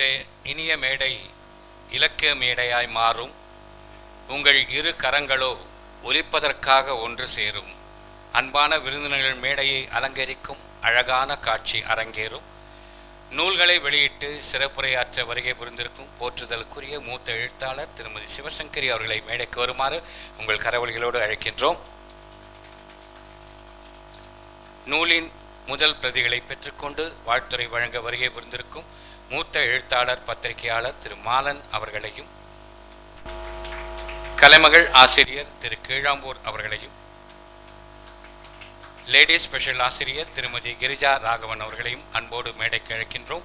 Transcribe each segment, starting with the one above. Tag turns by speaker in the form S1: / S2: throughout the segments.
S1: இந்த இனிய மேடை இலக்கிய மேடையாய் மாறும். உங்கள் இரு கரங்களோ ஒலிப்பதற்காக ஒன்று சேரும். அன்பான விருந்தினர்கள் மேடையை அலங்கரிக்கும் அழகான காட்சி அரங்கேறும். நூல்களை வெளியிட்டு சிறப்புரையாற்ற வருகை புரிந்திருக்கும் போற்றுதலுக்குரிய மூத்த எழுத்தாளர் திருமதி சிவசங்கரி அவர்களை மேடைக்கு வருமாறு உங்கள் கரவொலிகளோடு அழைக்கின்றோம். நூலின் முதல் பிரதிகளை பெற்றுக்கொண்டு வாழ்த்துறை வழங்க வருகை புரிந்திருக்கும் மூத்த எழுத்தாளர் பத்திரிகையாளர் திரு மாலன் அவர்களையும், கலைமகள் ஆசிரியர் திரு கீழாம்பூர் அவர்களையும், லேடி ஸ்பெஷல் ஆசிரியர் திருமதி கிரிஜா ராகவன் அவர்களையும் அன்போடு மேடைக்கு அழைக்கின்றோம்.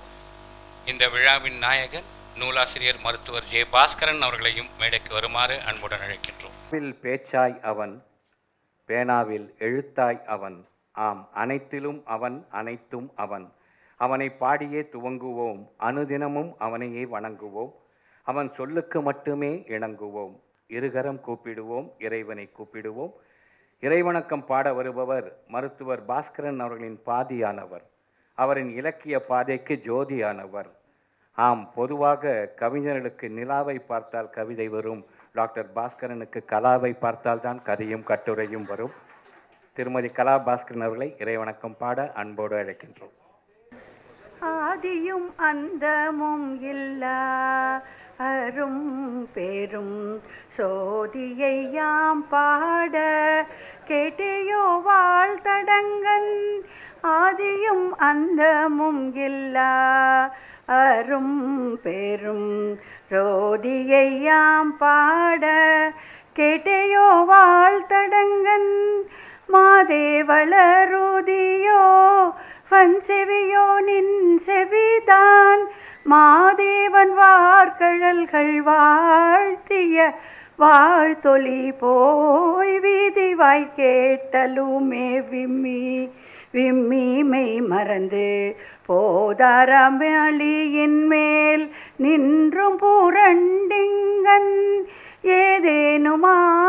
S1: இந்த விழாவின் நாயகன் நூலாசிரியர் மருத்துவர் ஜே பாஸ்கரன் அவர்களையும் மேடைக்கு வருமாறு அன்புடன் அழைக்கின்றோம்.
S2: பேச்சாய் அவன், பேனாவில் எழுத்தாய் அவன், ஆம் அனைத்திலும் அவன், அனைத்தும் அவன். அவனை பாடியே துவங்குவோம், அனுதினமும் அவனையே வணங்குவோம். அவன் சொல்லுக்கு மட்டுமே இணங்குவோம், இருகரம் கூப்பிடுவோம், இறைவனை கூப்பிடுவோம். இறைவணக்கம் பாட வருபவர் மருத்துவர் பாஸ்கரன் அவர்களின் பாதியானவர். அவரின் இலக்கிய பாதைக்கு ஜோதியானவர். ஆம், பொதுவாக கவிஞர்களுக்கு நிலாவை பார்த்தால் கவிதை வரும். டாக்டர் பாஸ்கரனுக்கு கலாவை பார்த்தால் தான் கதையும் கட்டுரையும் வரும். திருமதி கலா பாஸ்கரன் அவர்களை இறைவணக்கம் பாட அன்போடு அழைக்கின்றோம்.
S3: ஆதியும் அந்தமும் இல்லா அரும் பெரும் சோதியை யாம் பாட கேட்டேயோ வாழ்த்தடங்கன். ஆதியும் அந்தமும் இல்லா அரும் பெரும் சோதியை யாம் பாட கேட்டேயோ வாழ்த்தடங்கன். மாதேவளருதியோ வன்செவியோ நின் செவிதான், மாதேவன் வார்கழல்கள் வாழ்த்திய வாழ்த்தொலி போய் வீதிவாய் கேட்டலுமே விம்மி விம்மி மெய் மறந்து போதாரமளியின் மேல் நின்றும் புரண்டிங்கன். ஏதேனுமாகாள்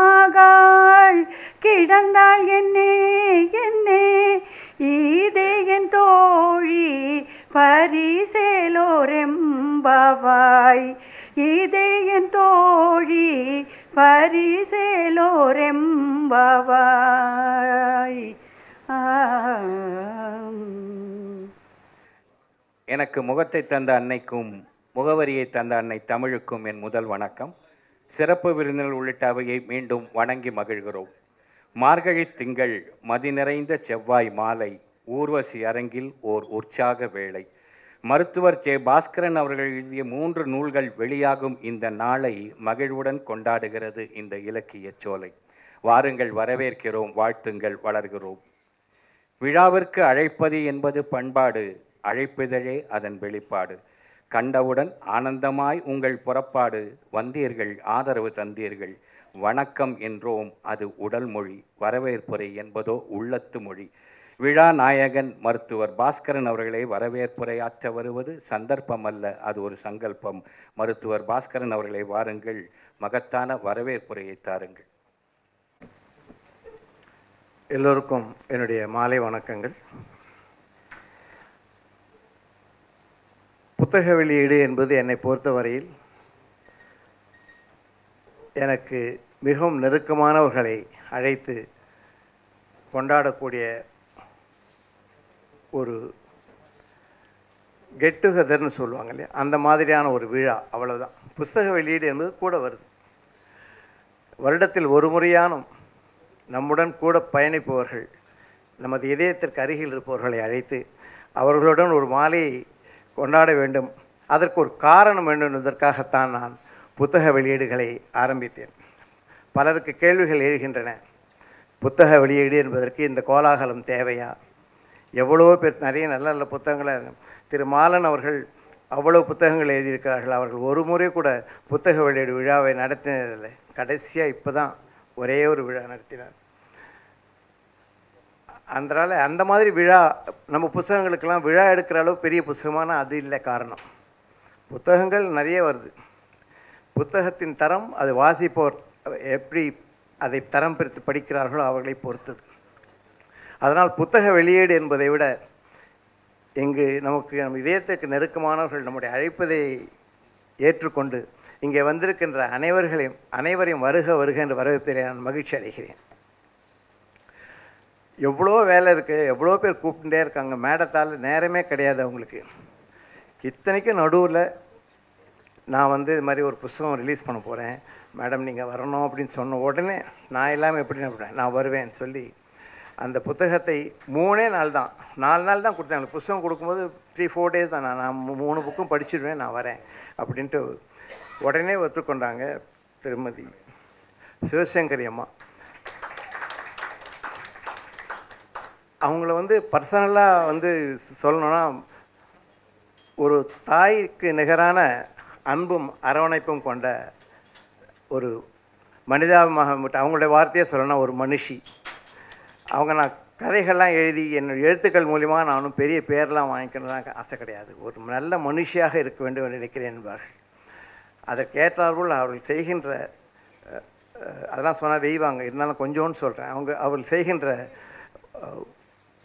S3: கிடந்தாள் என்னே என்னே, ஈதே என் தோழி பரிசேலோரெம்பவாய். ஈதே என் தோழி பரிசேலோரெம்பவாய்.
S2: எனக்கு முகத்தை தந்த அன்னைக்கும் முகவரியை தந்த அன்னை தமிழுக்கும் என் முதல் வணக்கம். சிறப்பு விருந்தினர் உள்ளிட்ட அவையை மீண்டும் வணங்கி மகிழ்கிறோம். மார்கழி திங்கள், மதி நிறைந்த செவ்வாய் மாலை, ஊர்வசி அரங்கில் ஓர் உற்சாக வேளை. மருத்துவர் ஜே பாஸ்கரன் அவர்கள் எழுதிய 3 நூல்கள் வெளியாகும் இந்த நாளை மகிழ்வுடன் கொண்டாடுகிறது இந்த இலக்கிய சோலை. வாருங்கள், வரவேற்கிறோம், வாழ்த்துங்கள், வளர்கிறோம். விழாவிற்கு அழைப்பது என்பது பண்பாடு, அழைப்பிதழே அதன் வெளிப்பாடு. கண்டவுடன் ஆனந்தமாய் உங்கள் புறப்பாடு, வந்தீர்கள், ஆதரவு தந்தீர்கள், வணக்கம் என்றோம், அது உடல் மொழி. வரவேற்புரை என்பதோ உள்ளத்து மொழி. விழா நாயகன் மருத்துவர் பாஸ்கரன் அவர்களை வரவேற்புரையாற்ற வருவது சந்தர்ப்பம் அல்ல, அது ஒரு சங்கல்பம். மருத்துவர் பாஸ்கரன் அவர்களை வாருங்கள், மகத்தான வரவேற்புரையை தாருங்கள்.
S4: எல்லோருக்கும் என்னுடைய மாலை வணக்கங்கள். புத்தக வெளியீடு என்பது என்னை பொறுத்தவரையில் எனக்கு மிகவும் நெருக்கமானவர்களை அழைத்து கொண்டாடக்கூடிய ஒரு கெட் டுகெதர்னு சொல்லுவாங்க இல்லையா, அந்த மாதிரியான ஒரு விழா, அவ்வளவுதான். புத்தக வெளியீடு என்பது கூட வருது. வருடத்தில் ஒரு முறையானும் நம்முடன் கூட பயணிப்பவர்கள், நமது இதயத்திற்கு அருகில் இருப்பவர்களை அழைத்து அவர்களுடன் ஒரு மாலையை கொண்டாட வேண்டும். அதற்கு ஒரு காரணம் வேண்டும் என்பதற்காகத்தான் நான் புத்தக வெளியீடுகளை ஆரம்பித்தேன். பலருக்கு கேள்விகள் எழுகின்றன. புத்தக வெளியீடு என்பதற்கு இந்த கோலாகலம் தேவையா? எவ்வளோ பேர் நிறைய நல்ல நல்ல புத்தகங்களை, திரு மாலன் அவர்கள் அவ்வளோ புத்தகங்கள் எழுதியிருக்கிறார்கள். அவர்கள் ஒரு முறை கூட புத்தக வெளியீடு விழாவை நடத்தினதில்லை. கடைசியாக இப்போ தான் ஒரே ஒரு விழா நடத்தினார். அதனால் அந்த மாதிரி விழா, நம்ம புத்தகங்களுக்கெல்லாம் விழா எடுக்கிற அளவு பெரிய புத்தகமான அது இல்லை. காரணம், புத்தகங்கள் நிறைய வருது. புத்தகத்தின் தரம், அது வாசிப்போர் எப்படி அதை தரம் பிரித்து படிக்கிறார்களோ அவர்களை பொறுத்தது. அதனால் புத்தக வெளியீடு என்பதை விட இங்கு நம்ம இதயத்துக்கு நெருக்கமானவர்கள் நம்முடைய அழைப்பதை ஏற்றுக்கொண்டு இங்கே வந்திருக்கின்ற அனைவரையும் வருக வருக என்று வரவேற்பதிலே நான் மகிழ்ச்சி அடைகிறேன். எவ்வளோ வேலை இருக்குது, எவ்வளோ பேர் கூப்பிட்டுட்டே இருக்காங்க, மேடத்தால் நேரமே கிடையாது அவங்களுக்கு. இத்தனைக்கும் நடுவில் நான் இது மாதிரி ஒரு புத்தகம் ரிலீஸ் பண்ண போகிறேன் மேடம், நீங்கள் வரணும் அப்படின்னு சொன்ன உடனே நான் இல்லாமல் எப்படி நான் வருவேன்னு சொல்லி அந்த புத்தகத்தை 3 நாள் தான் 4 நாள் தான் கொடுத்தேன். அந்த புத்தகம் கொடுக்கும்போது 3-4 days தான் நான் 3 புக்கும் படிச்சிடுவேன், நான் வரேன் அப்படின்ட்டு உடனே ஒத்துக்கொண்டாங்க திருமதி சிவசங்கரி அம்மா. அவங்கள பர்சனலாக சொல்லணுன்னா ஒரு தாய்க்கு நிகரான அன்பும் அரவணைப்பும் கொண்ட ஒரு மனிதாபிமாக அவங்களுடைய வார்த்தையை சொல்லணும்னா ஒரு மனுஷி. அவங்க நான் கதைகள்லாம் எழுதி என்னுடைய எழுத்துக்கள் மூலிமா நானும் பெரிய பேர்லாம் வாங்கிக்கணும்லாம் ஆசை கிடையாது. ஒரு நல்ல மனுஷியாக இருக்க வேண்டும் என்று நினைக்கிறேன் என்பார்கள். அதற்கேற்றார்கள் அவர்கள் செய்கின்ற அதெல்லாம் சொன்னால் வெய்வாங்க, இருந்தாலும் கொஞ்சோன்னு சொல்கிறேன். அவர்கள் செய்கின்ற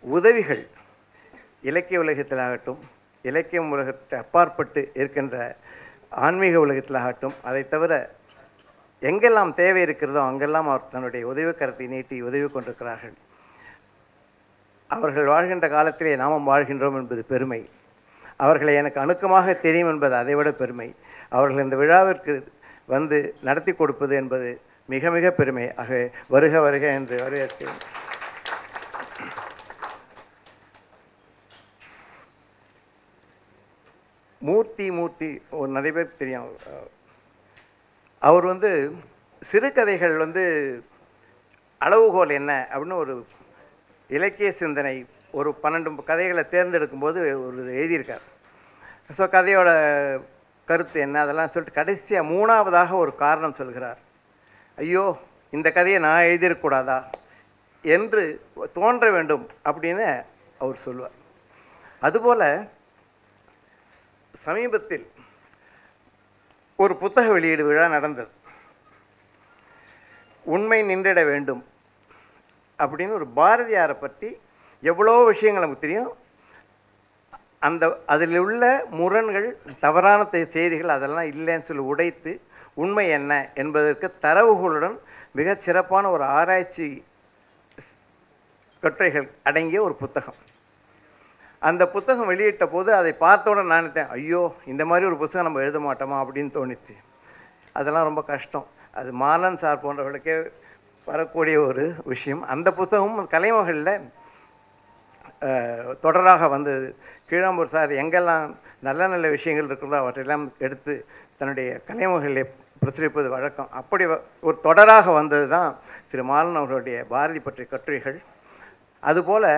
S4: உதவிகள் இலக்கிய உலகத்திலாகட்டும், இலக்கியம் உலகத்தை அப்பாற்பட்டு இருக்கின்ற ஆன்மீக உலகத்திலாகட்டும், அதை தவிர எங்கெல்லாம் தேவை இருக்கிறதோ அங்கெல்லாம் அவர் தன்னுடைய உதவி கரத்தை நீட்டி உதவி கொண்டிருக்கிறார்கள். அவர்கள் வாழ்கின்ற காலத்திலே நாமும் வாழ்கின்றோம் என்பது பெருமை. அவர்களை எனக்கு அணுக்கமாக தெரியும் என்பது அதைவிட பெருமை. அவர்கள் இந்த விழாவிற்கு நடத்தி கொடுப்பது என்பது மிக மிக பெருமை. ஆகவே வருக வருக என்று வரவேற்கிறேன். மூர்த்தி ஒரு நிறைய பேருக்கு தெரியும். அவர் சிறுகதைகள் அளவுகோல் என்ன அப்படின்னு ஒரு இலக்கிய சிந்தனை ஒரு 12 கதைகளை தேர்ந்தெடுக்கும்போது ஒரு எழுதியிருக்கார். ஸோ கதையோட கருத்து என்ன அதெல்லாம் சொல்லிட்டு கடைசியாக 3ஆவதாக ஒரு காரணம் சொல்கிறார். ஐயோ, இந்த கதையை நான் எழுதியிருக்கக்கூடாதா என்று தோன்ற வேண்டும் அப்படின்னு அவர் சொல்லுவார். அதுபோல் சமீபத்தில் ஒரு புத்தக வெளியீடு விழா நடந்தது. உண்மை நின்றிட வேண்டும் அப்படின்னு ஒரு பாரதியாரை பற்றி எவ்வளோ விஷயங்கள் நமக்கு தெரியும். அதில் உள்ள முரண்கள், தவறான செய்திகள் அதெல்லாம் இல்லைன்னு சொல்லி உடைத்து உண்மை என்ன என்பதற்கு தரவுகளுடன் மிகச் சிறப்பான ஒரு ஆராய்ச்சி கட்டுரைகள் அடங்கிய ஒரு புத்தகம். அந்த புத்தகம் வெளியிட்ட போது அதை பார்த்தோட நினைத்தேன், ஐயோ, இந்த மாதிரி ஒரு புத்தகம் நம்ம எழுத மாட்டோமா அப்படின்னு தோணிச்சு. அதெல்லாம் ரொம்ப கஷ்டம். அது மாலன் சார் போன்றவர்களுக்கே வரக்கூடிய ஒரு விஷயம். அந்த புத்தகமும் கலைமகளில் தொடராக வந்தது. கீழாம்பூர் சார் எங்கெல்லாம் நல்ல நல்ல விஷயங்கள் இருக்கிறதோ அவற்றையெல்லாம் எடுத்து தன்னுடைய கலைமகளிலே பிரசுரிப்பது வழக்கம். அப்படி ஒரு தொடராக வந்தது தான் திரு மாலன் அவர்களுடைய பாரதி பற்றிய கட்டுரைகள். அதுபோல்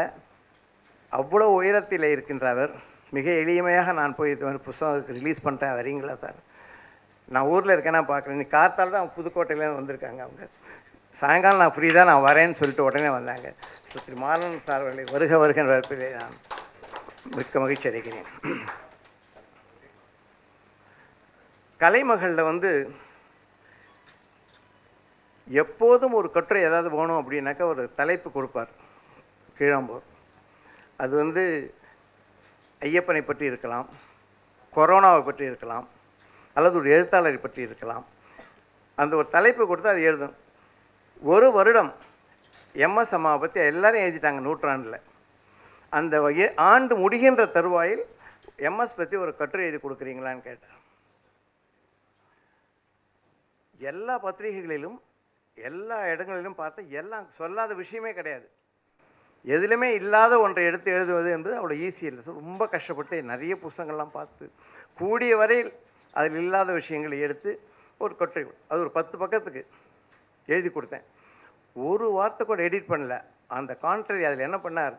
S4: அவ்வளோ உயரத்தில் இருக்கின்ற அவர் மிக எளிமையாக நான் போய் புத்தகம் ரிலீஸ் பண்ணிட்டேன், வரீங்களா சார்? நான் ஊரில் இருக்கேன்னா பார்க்குறேன். நீ காத்தால் தான் புதுக்கோட்டையிலேருந்து வந்திருக்காங்க. அவங்க சாயங்காலம் நான் ஃப்ரீ தான், நான் வரேன்னு சொல்லிட்டு உடனே வந்தாங்க. ஸோ திரு மாலன் சார் அவர்களை வருக வருகின்ற வரப்பிலே நான் மிக்க மகிழ்ச்சி அடைகிறேன். கலைமகளில் எப்போதும் ஒரு கட்டுரை ஏதாவது போகணும் அப்படின்னாக்கா ஒரு தலைப்பு கொடுப்பார் கீழாம்பூர். அது ஐயப்பனை பற்றி இருக்கலாம், கொரோனாவை பற்றி இருக்கலாம், அல்லது ஒரு எழுத்தாளரை பற்றி இருக்கலாம். அந்த ஒரு தலைப்பு கொடுத்து அது எழுதும். ஒரு வருடம் எம்எஸ் அம்மாவை பற்றி எல்லாரும் எழுதிட்டாங்க நூற்றாண்டில். அந்த ஆண்டு முடிகின்ற தருவாயில் எம்எஸ் பற்றி ஒரு கட்டுரை எழுதி கொடுக்குறீங்களான்னு கேட்டார். எல்லா பத்திரிகைகளிலும் எல்லா இடங்களிலும் பார்த்தா எல்லாம் சொல்லாத விஷயமே கிடையாது. எதுலையுமே இல்லாத ஒன்றை எடுத்து எழுதுவது என்பது அவ்வளோ ஈஸி இல்லை. ரொம்ப கஷ்டப்பட்டு நிறைய புத்தகங்கள்லாம் பார்த்து கூடிய வரையில் அதில் இல்லாத விஷயங்களை எடுத்து ஒரு கட்டுரை, அது ஒரு 10 பக்கத்துக்கு எழுதி கொடுத்தேன். ஒரு வார்த்தை கூட எடிட் பண்ணல. அந்த கான்ட்ரரி அதில் என்ன பண்ணார்,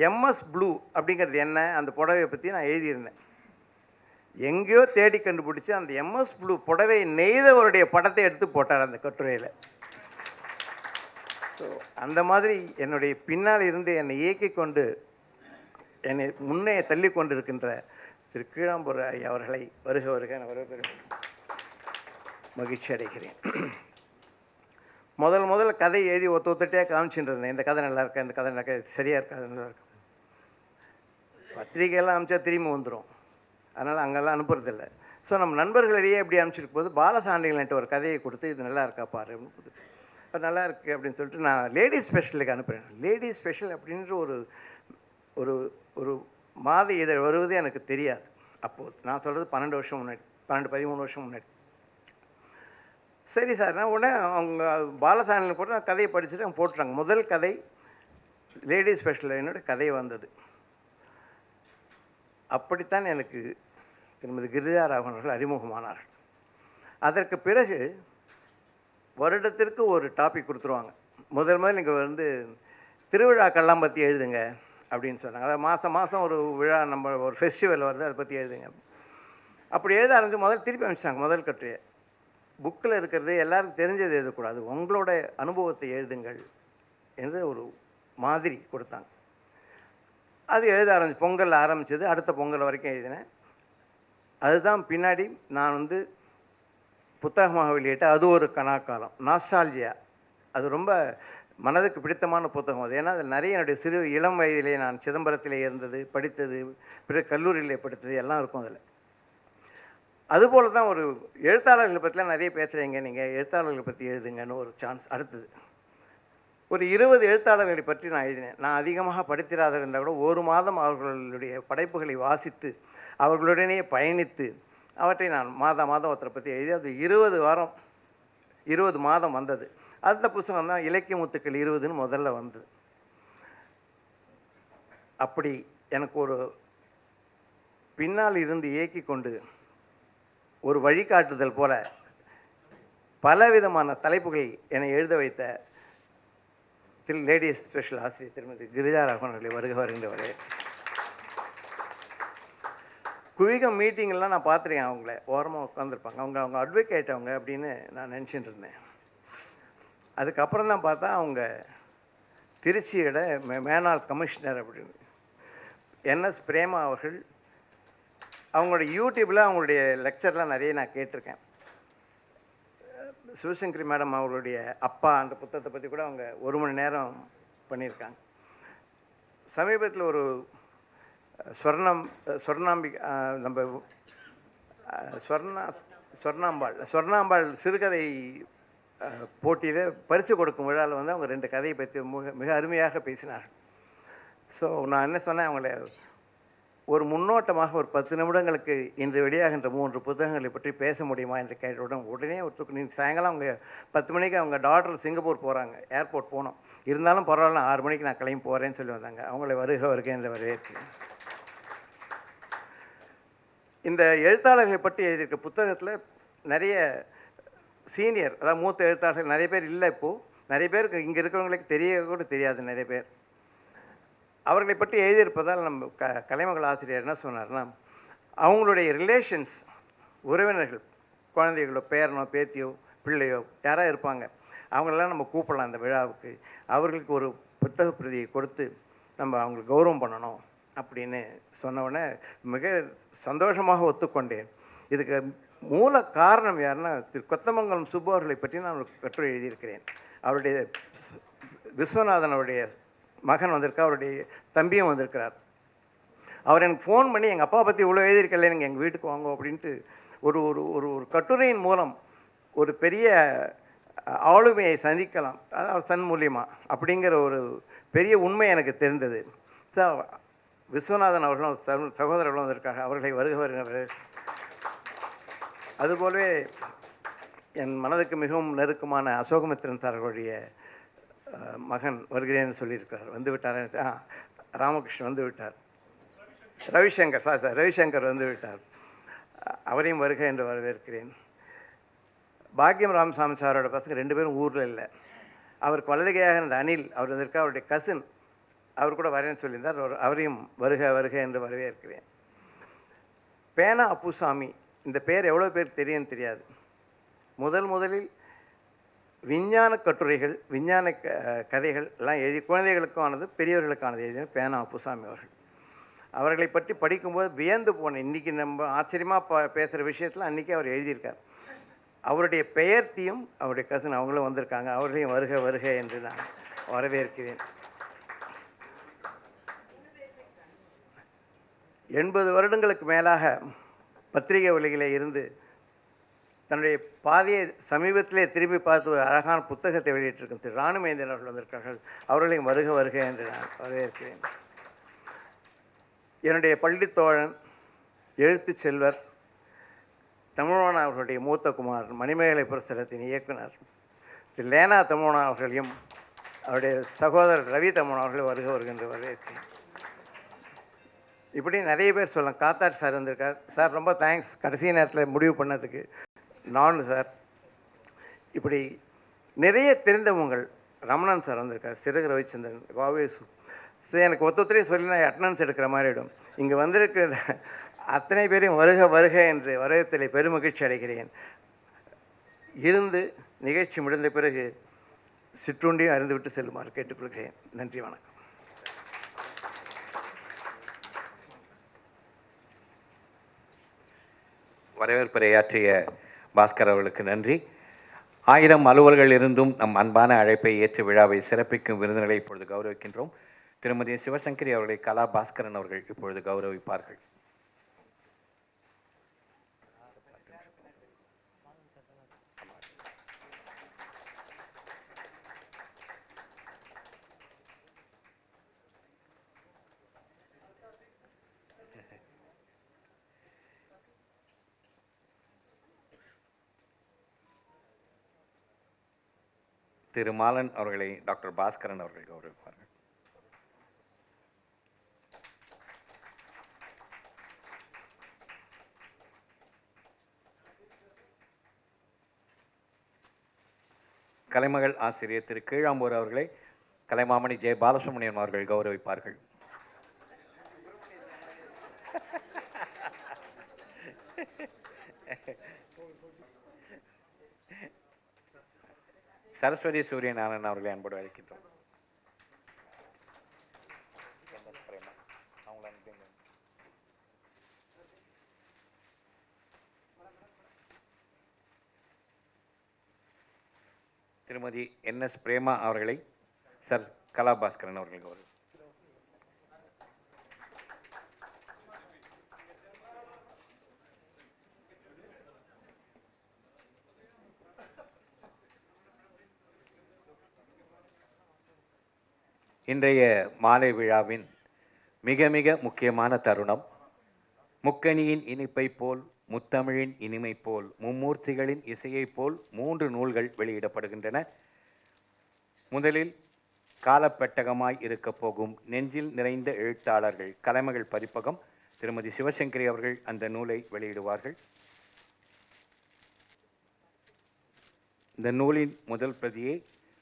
S4: எம்எஸ் ப்ளூ அப்படிங்கிறது என்ன, அந்த புடவையை பற்றி நான் எழுதியிருந்தேன். எங்கேயோ தேடி கண்டுபிடிச்சி அந்த எம்எஸ் ப்ளூ புடவை நெய்தவருடைய படத்தை எடுத்து போட்டார் அந்த கட்டுரையில். ஸோ அந்த மாதிரி என்னுடைய பின்னால் இருந்து என்னை இயக்கி கொண்டு என்னை முன்னே தள்ளி கொண்டு இருக்கின்ற திரு கீழாம்பூர் ஐயா அவர்களை வருக வருக வரவேற்க மகிழ்ச்சி அடைகிறேன். முதல்ல கதை எழுதி ஒத்துட்டே காமிச்சுட்டு இருந்தேன். இந்த கதை நல்லா இருக்கா, இந்த கதை நல்லா இருக்கா, சரியாக இருக்கா, நல்லா இருக்கா. பத்திரிக்கையெல்லாம் அனுப்பிச்சா திரும்பி வந்துடும், அதனால் அங்கெல்லாம் அனுப்புறதில்லை. ஸோ நம்ம நண்பர்களிடையே எப்படி அனுப்பிச்சிருக்கும் போது பாலசாண்டிகள்ன்ட்டு ஒரு கதையை கொடுத்து இது நல்லா இருக்கா பாரு அப்படின்னு கொடுத்து, இப்போ நல்லா இருக்குது அப்படின்னு சொல்லிட்டு நான் லேடிஸ் ஸ்பெஷலுக்கு அனுப்புகிறேன். லேடிஸ் ஸ்பெஷல் அப்படின்ற ஒரு ஒரு ஒரு மாத இதழ் வருவது எனக்கு தெரியாது அப்போது. நான் சொல்கிறது 12 வருஷம் முன்னாடி, 13 வருஷம் முன்னாடி. சரி சார், நான் உடனே அவங்க பாலசாண்டியில் கூட நான் கதையை படிச்சுட்டு அவங்க போட்டுறாங்க. முதல் கதை லேடிஸ் ஸ்பெஷலில் என்னோடய கதை வந்தது. அப்படித்தான் எனக்கு திருமதி கிரிஜா ராகவன் அவர்கள் அறிமுகமானார்கள். அதற்கு பிறகு வருடத்திற்கு ஒரு டாபிக் கொடுத்துருவாங்க. முதல் இங்கே வந்து திருவிழாக்கள்லாம் பற்றி எழுதுங்க அப்படின்னு சொன்னாங்க. அதாவது மாதம் ஒரு விழா, நம்ம ஒரு ஃபெஸ்டிவல் வருது, அதை பற்றி எழுதுங்க. அப்படி எழுத ஆரம்பித்து முதல் திருப்பி அனுப்பிச்சாங்க. முதல் கட்டுரையை புக்கில் இருக்கிறது எல்லாருக்கும் தெரிஞ்சது எழுதக்கூடாது, உங்களோட அனுபவத்தை எழுதுங்கள் என்று ஒரு மாதிரி கொடுத்தாங்க. அது எழுத ஆரம்பிச்சு பொங்கல் ஆரம்பித்தது, அடுத்த பொங்கல் வரைக்கும் எழுதினேன். அதுதான் பின்னாடி நான் வந்து புத்தகமாக வெளியிட்ட அது ஒரு கனாக்காலம், நாஸ்டால்ஜியா. அது ரொம்ப மனதுக்கு பிடித்தமான புத்தகம் அது. ஏன்னா அதில் நிறைய என்னுடைய சிறு இளம் வயதிலே நான் சிதம்பரத்திலே இருந்தது, படித்தது, பிறகு கல்லூரியிலே படித்தது எல்லாம் இருக்கும் அதில். அதுபோல தான் ஒரு எழுத்தாளர்களை பற்றிலாம் நிறைய பேசுகிறீங்க, நீங்கள் எழுத்தாளர்களை பற்றி எழுதுங்கன்னு ஒரு சான்ஸ். அடுத்தது ஒரு 20 எழுத்தாளர்களை பற்றி நான் எழுதினேன். நான் அதிகமாக படித்திராத இருந்தால் கூட ஒரு மாதம் அவர்களுடைய படைப்புகளை வாசித்து அவர்களுடனே பயணித்து அவற்றை நான் மாதம் ஒருத்தரை பற்றி எழுதி அது 20 மாதம் வந்தது. அந்த புத்தகம் தான் இலக்கிய முத்துக்கள் 20ன்னு முதல்ல வந்தது. அப்படி எனக்கு ஒரு பின்னால் இருந்து இயக்கி கொண்டு ஒரு வழிகாட்டுதல் போல பலவிதமான தலைப்புகள் என்னை எழுத வைத்த லேடிஸ் ஸ்பெஷல் ஆசிரியர் திருமதி கிரிஜா ராகவன் அவர்களை வருகின்றவரே. குவிகம் மீட்டிங்கெல்லாம் நான் பார்த்துருக்கேன். அவங்கள ஓரமாக உட்காந்துருப்பாங்க, அவங்க அட்வொகேட் அவங்க அப்படின்னு நான் நினச்சிட்டு இருந்தேன். அதுக்கப்புறம் தான் பார்த்தா அவங்க திருச்சியோட மேனாள் கமிஷனர் அப்படின்னு. என்எஸ் பிரேமா அவர்கள், அவங்களோட யூடியூப்பில் அவங்களுடைய லெக்சர்லாம் நிறைய நான் கேட்டிருக்கேன். சிவசங்கரி மேடம் அவர்களுடைய அப்பா அந்த புத்தகத்தை பற்றி கூட அவங்க 1 மணி நேரம் பண்ணியிருக்காங்க. சமீபத்தில் ஒரு நம்ம சொர்ணாம்பாள் சிறுகதை போட்டியில் பரிசு கொடுக்கும் விழாவில் வந்து அவங்க 2 கதையை பற்றி மிக அருமையாக பேசினார்கள். ஸோ நான் என்ன சொன்னேன், அவங்கள ஒரு முன்னோட்டமாக ஒரு 10 நிமிடங்களுக்கு இன்று வெளியாகின்ற 3 புத்தகங்களை பற்றி பேச முடியுமா என்று கேட்டவுடன் உடனே ஒருத்தருக்கு நீங்கள் சாயங்காலம் அவங்க 10 மணிக்கு அவங்க டாக்டர் சிங்கப்பூர் போகிறாங்க, ஏர்போர்ட் போனோம், இருந்தாலும் பரவாயில்ல 6 மணிக்கு நான் கிளம்பி போகிறேன்னு சொல்லி வந்தாங்க. அவங்களை வருக என்று வரவேற்கிறேன். இந்த எழுத்தாளர்களை பற்றி எழுதியிருக்க புத்தகத்தில் நிறைய சீனியர், அதாவது மூத்த எழுத்தாளர்கள் நிறைய பேர் இல்லை. இப்போது நிறைய பேருக்கு இங்கே இருக்கிறவங்களுக்கு கூட தெரியாது நிறைய பேர். அவர்களை பற்றி எழுதியிருப்பதால் நம்ம கலைமகள் ஆசிரியர் என்ன சொன்னார்னா, அவங்களுடைய ரிலேஷன்ஸ், உறவினர்கள், குழந்தைகளோ பேரனோ பேத்தியோ பிள்ளையோ யாராக இருப்பாங்க, அவங்களெல்லாம் நம்ம கூப்பிடலாம் அந்த விழாவுக்கு, அவர்களுக்கு ஒரு புத்தக பிரதியை கொடுத்து நம்ம அவங்களுக்கு கௌரவம் பண்ணணும் அப்படின்னு சொன்னவுடனே மிக சந்தோஷமாக ஒத்துக்கொண்டேன். இதுக்கு மூல காரணம் யாருன்னா, திரு கொத்தமங்கலம் சுப்பு அவர்களை பற்றி நான் ஒரு கட்டுரை எழுதியிருக்கிறேன். அவருடைய விஸ்வநாதன் அவருடைய மகன் வந்திருக்கா, அவருடைய தம்பியும் வந்திருக்கிறார். அவர் எனக்கு ஃபோன் பண்ணி எங்கள் அப்பா பற்றி இவ்வளோ எழுதியிருக்கல, நீங்கள் எங்கள் வீட்டுக்கு வாங்க அப்படின்ட்டு ஒரு ஒரு ஒரு ஒரு கட்டுரையின் மூலம் ஒரு பெரிய ஆளுமையை சந்திக்கலாம், அதாவது சன் மூலியமாக அப்படிங்கிற ஒரு பெரிய உண்மை எனக்கு தெரிந்தது. விஸ்வநாதன் அவர்களும் சகோதரர்களும் வந்திருக்காங்க, அவர்களை வருகிறவர். அதுபோலவே என் மனதுக்கு மிகவும் நெருக்கமான அசோகமித்திரன் சார் அவருடைய மகன் வருகிறேன்னு சொல்லியிருக்கிறார். வந்து விட்டார். ராமகிருஷ்ணன் வந்து விட்டார். ரவிசங்கர் வந்து விட்டார். அவரையும் வருக என்று வரவேற்கிறேன். பாக்கியம் ராமசாமி சாரோட பசங்க 2 பேரும் ஊரில் இல்லை. அவருக்கு வலதுகையாக இருந்த அனில் அவர் வந்திருக்கா, அவருடைய கசின், அவர் கூட வரேன்னு சொல்லியிருந்தார். அவரையும் வருக என்று வரவேற்கிறேன். பேனா அப்புசாமி, இந்த பேர் எவ்வளோ பேர் தெரியும்னு தெரியாது. முதலில் விஞ்ஞான கட்டுரைகள், விஞ்ஞான கதைகள் எல்லாம் எழுதி குழந்தைகளுக்கானது பெரியவர்களுக்கானது எழுதின பேனா அப்புசாமி அவர்கள். அவர்களை பற்றி படிக்கும்போது வியந்து போனேன். இன்றைக்கி நம்ம ஆச்சரியமாக பேசுகிற விஷயத்தில் அன்றைக்கி அவர் எழுதியிருக்கார். அவருடைய பெயர்த்தியும் அவருடைய கசின் அவங்களும் வந்திருக்காங்க. அவர்களையும் வருக என்று நான் வரவேற்கிறேன். 80 வருடங்களுக்கு மேலாக பத்திரிகை உலகிலே இருந்து தன்னுடைய பாதையை சமீபத்திலே திரும்பி பார்த்து ஒரு அழகான புத்தகத்தை வெளியிட்டிருக்கும் திரு ராணுமேந்திரன் அவர்கள் வந்திருக்கார்கள். அவர்களையும் வருக வருக என்று நான் வரவேற்கிறேன். என்னுடைய பள்ளித்தோழன் எழுத்துச் செல்வர் தமிழ்வாணன் அவர்களுடைய மூத்த குமாரன் மணிமேகலை புரஸ்தரத்தின் இயக்குனர் திரு லேனா தமிழ்வாணன் அவர்களையும் அவருடைய சகோதரர் ரவி தமிழ்வாணன் அவர்களை வருக வருகின்ற வரவேற்கிறேன். இப்படி நிறைய பேர் சொல்லலாம். காத்தாட் சார் வந்திருக்கார். சார் ரொம்ப தேங்க்ஸ் கடைசி நேரத்தில் முடிவு பண்ணதுக்கு. நான் சார் இப்படி நிறைய தெரிந்தவங்கள். ரமணன் சார் வந்திருக்கார், சிறகு ரவிச்சந்திரன், வாவேசு. சரி, எனக்கு ஒத்தொத்தரையும் சொல்லி நான் அட்டனன்ஸ் எடுக்கிற மாதிரி ஆகிடும். இங்கே வந்திருக்கிற அத்தனை பேரையும் வருக வருக என்று வரவேற்பதில் பெருமகிழ்ச்சி அடைகிறேன். இருந்து நிகழ்ச்சி முடிந்த பிறகு சிற்றுண்டியும் அறிந்துவிட்டு செல்லுமாறு கேட்டுக்கொள்கிறேன். நன்றி, வணக்கம்.
S2: வரவேற்புரையாற்றிய பாஸ்கர் அவர்களுக்கு நன்றி. 1000 அலுவல்கள் இருந்தும் நம் அன்பான அழைப்பை ஏற்று விழாவை சிறப்பிக்கும் விருந்தினரை இப்பொழுது கௌரவிக்கின்றோம். திருமதி சிவசங்கரி அவர்களை கலா பாஸ்கரன் அவர்கள் இப்பொழுது கௌரவிப்பார்கள். திரு மாலன் அவர்களை டாக்டர் பாஸ்கரன் அவர்கள் கௌரவிப்பார்கள். கலைமகள் ஆசிரியர் திரு கீழாம்பூர் அவர்களை கலைமாமணி ஜெய பாலசுப்ரமணியன் அவர்கள் கௌரவிப்பார்கள். சரஸ்வதி சூரியநாராயணன் அவர்களை அன்போடு அழைக்கின்றோம். திருமதி NS பிரேமா அவர்களை சர் கலாபாஸ்கரன் அவர்கள் கௌரவி. இன்றைய மாலை விழாவின் மிக மிக முக்கியமான தருணம். முக்கனியின் இனிப்பை போல், முத்தமிழின் இனிமை போல், மும்மூர்த்திகளின் இசையை போல் 3 நூல்கள் வெளியிடப்படுகின்றன. முதலில் காலப்பெட்டகமாய் இருக்க போகும் நெஞ்சில் நிறைந்த எழுத்தாளர்கள் கலைமகள் பதிப்பகம் திருமதி சிவசங்கரி அவர்கள் அந்த நூலை வெளியிடுவார்கள். இந்த நூலின் முதல் பிரதியை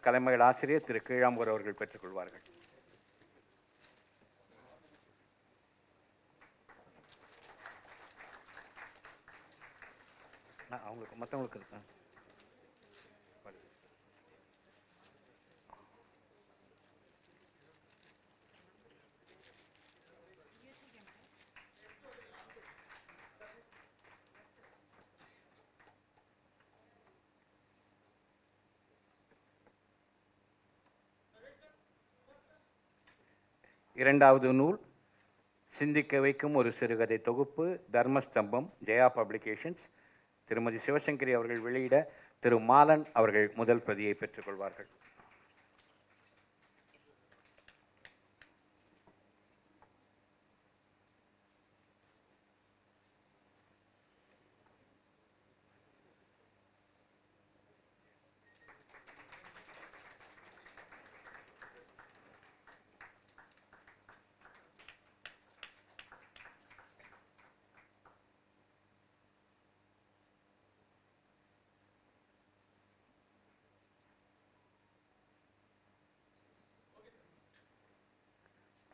S2: கலைமகள் ஆசிரியர் திரு கீழாம்பூர் அவர்கள் பெற்றுக்கொள்வார்கள். அவங்களுக்கு மற்றவங்களுக்கு இருக்கா? இரண்டாவது நூல் சிந்திக்க வைக்கும் ஒரு சிறுகதை தொகுப்பு, தர்மஸ்தம்பம், ஜெயா பப்ளிகேஷன்ஸ். திருமதி சிவசங்கரி அவர்கள் வெளியிட திரு மாலன் அவர்கள் முதல் பிரதியை பெற்றுக்கொள்வார்கள்.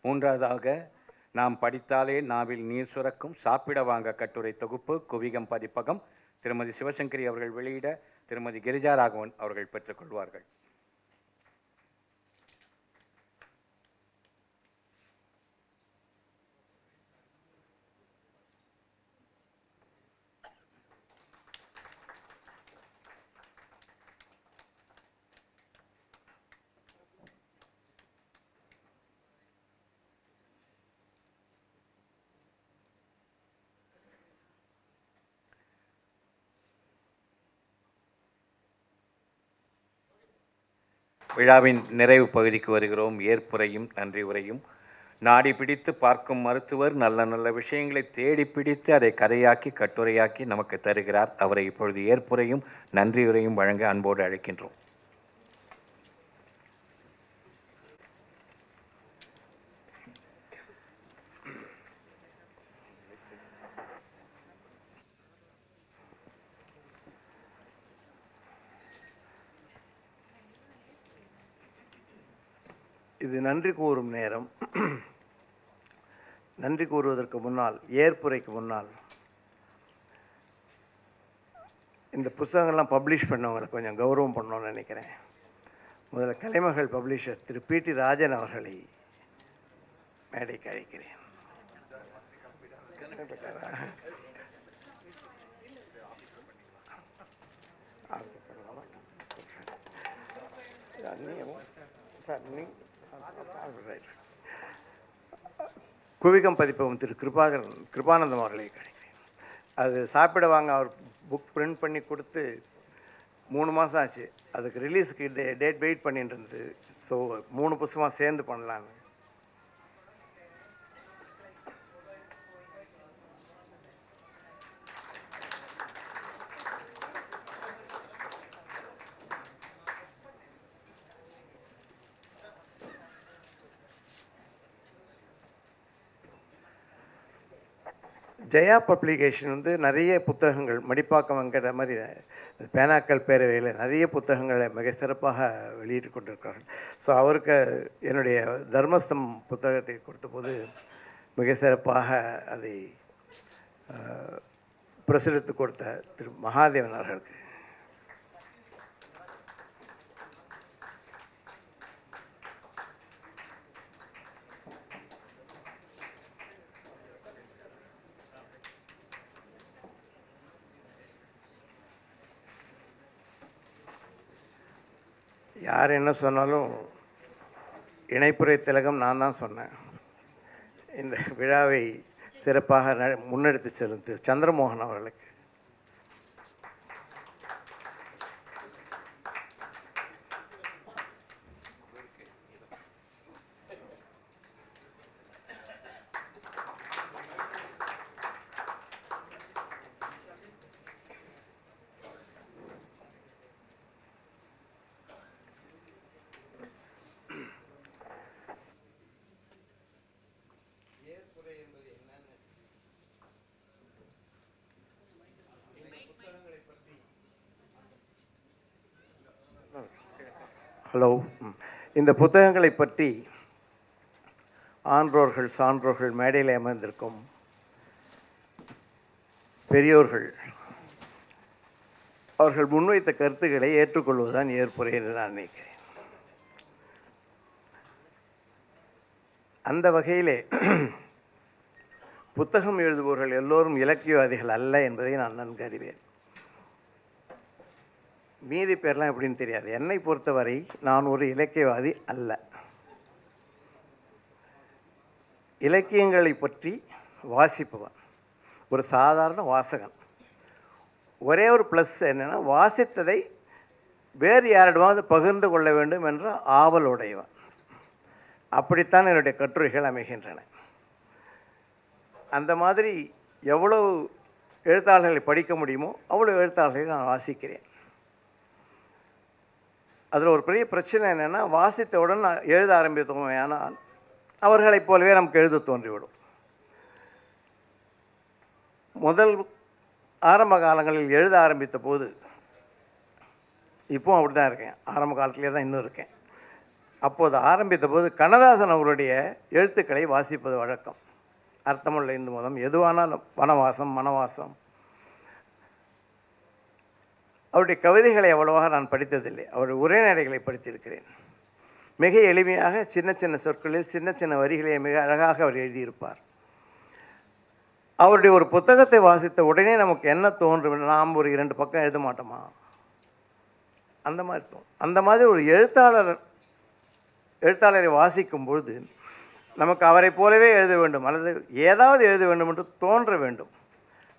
S2: மூன்றாவதாக நாம் படித்தாலே நாவில் நீர் சுரக்கும் சாப்பிட வாங்க கட்டுரை தொகுப்பு, குவிகம் பதிப்பகம். திருமதி சிவசங்கரி அவர்கள் வெளியிட திருமதி கிரிஜா ராகவன் அவர்கள் பெற்றுக்கொள்வார்கள். விழாவின் நிறைவு பகுதிக்கு வருகிறோம். ஏற்புரையும் நன்றி உரையும். நாடி பிடித்து பார்க்கும் மருத்துவர் நல்ல நல்ல விஷயங்களை தேடி பிடித்து அதை கதையாக்கி கட்டுரையாக்கி நமக்கு தருகிறார். அவரை இப்பொழுது ஏற்புரையும் நன்றியுரையும் வழங்க அன்போடு அழைக்கின்றோம்.
S4: இது நன்றி கூறும் நேரம். நன்றி கூறுவதற்கு முன்னால், ஏற்புரைக்கு முன்னால், இந்த புத்தகங்கள்லாம் பப்ளிஷ் பண்ணவங்களை கொஞ்சம் கௌரவம் பண்ணணும்னு நினைக்கிறேன். முதல்ல கலைமகள் பப்ளிஷர் திரு பி.டி. ராஜன் அவர்களை மேடைக்கு அழைக்கிறேன். குவிகம் பதிப்பகம் திரு கிருபானந்தம் அவர்களை கிடைக்கிறேன். அது சாப்பிட வாங்க அவர் புக் பிரிண்ட் பண்ணி கொடுத்து 3 மாதம் ஆச்சு. அதுக்கு ரிலீஸுக்கு டேட் வெயிட் பண்ணிட்டு இருந்தது. ஸோ 3 புத்தகமாக சேர்ந்து பண்ணலான்னு. ஜெயா பப்ளிகேஷன் வந்து நிறைய புத்தகங்கள், மடிப்பாக்கம் வெங்கட மாதிரி பேனாக்கள் பேரவையில் நிறைய புத்தகங்களை மிக சிறப்பாக வெளியிட்டு கொண்டிருக்கிறார்கள். ஸோ அவருக்கு என்னுடைய தர்மஸ்தம் புத்தகத்தை கொடுத்தபோது மிக சிறப்பாக அதை பிரசுரித்து கொடுத்த திரு மகாதேவன் அவர்களுக்கு யார் என்ன சொன்னாலும் இணைப்புரை திலகம் நான் தான் சொன்னேன். இந்த விழாவை சிறப்பாக முன்னெடுத்து செல்லும் திரு சந்திரமோகன் அவர்களுக்கு, ஹலோ, இந்த புத்தகங்களை பற்றி ஆன்றோர்கள் சான்றோர்கள் மேடையில் அமர்ந்திருக்கும் பெரியோர்கள் அவர்கள் முன்வைத்த கருத்துக்களை ஏற்றுக்கொள்வதுதான் ஏற்புரை என்று நான் நினைக்கிறேன். அந்த வகையிலே புத்தகம் எழுதுபவர்கள் எல்லோரும் இலக்கியவாதிகள் அல்ல என்பதை நான் நன்கு அறிவேன். மீதி பேர்லாம் எப்படின்னு தெரியாது. என்னை பொறுத்தவரை நான் ஒரு இலக்கியவாதி அல்ல. இலக்கியங்களை பற்றி வாசிப்பவன், ஒரு சாதாரண வாசகன். ஒரே ஒரு ப்ளஸ் என்னென்னா, வாசித்ததை வேறு யாரிடமாவது பகிர்ந்து கொள்ள வேண்டும் என்ற ஆவல் உடையவன். அப்படித்தான் என்னுடைய கட்டுரைகள் அமைகின்றன. அந்த மாதிரி எவ்வளவு எழுத்தாளர்களை படிக்க முடியுமோ அவ்வளோ எழுத்தாளர்களை நான் வாசிக்கிறேன். அதில் ஒரு பெரிய பிரச்சனை என்னென்னா, வாசித்தவுடன் எழுத ஆரம்பித்தோமே ஆனால் அவர்களைப் போலவே நமக்கு எழுத தோன்றிவிடும். முதல் ஆரம்ப காலங்களில் எழுத ஆரம்பித்த போது, இப்போவும் அப்படி தான் இருக்கேன், ஆரம்ப காலத்திலே தான் இன்னும் இருக்கேன். அப்போது ஆரம்பித்த போது கண்ணதாசன் அவருடைய எழுத்துக்களை வாசிப்பது வழக்கம். அர்த்தமுள்ள இந்து மதம், எதுவானாலும் வனவாசம், மனவாசம். அவருடைய கவிதைகளை அவ்வளவாக நான் படித்ததில்லை. அவருடைய உரைநடைகளை படித்திருக்கிறேன். மிக எளிமையாக சின்ன சின்ன சொற்களில் சின்ன சின்ன வரிகளை மிக அழகாக அவர் எழுதியிருப்பார். அவருடைய ஒரு புத்தகத்தை வாசித்த உடனே நமக்கு என்ன தோன்றும், நாம் ஒரு 2 பக்கம் எழுத மாட்டோமா, அந்த மாதிரி தோணும். அந்த மாதிரி ஒரு எழுத்தாளரை வாசிக்கும் பொழுது நமக்கு அவரை போலவே எழுத வேண்டும் அல்லது ஏதாவது எழுத வேண்டும் என்று தோன்ற வேண்டும்.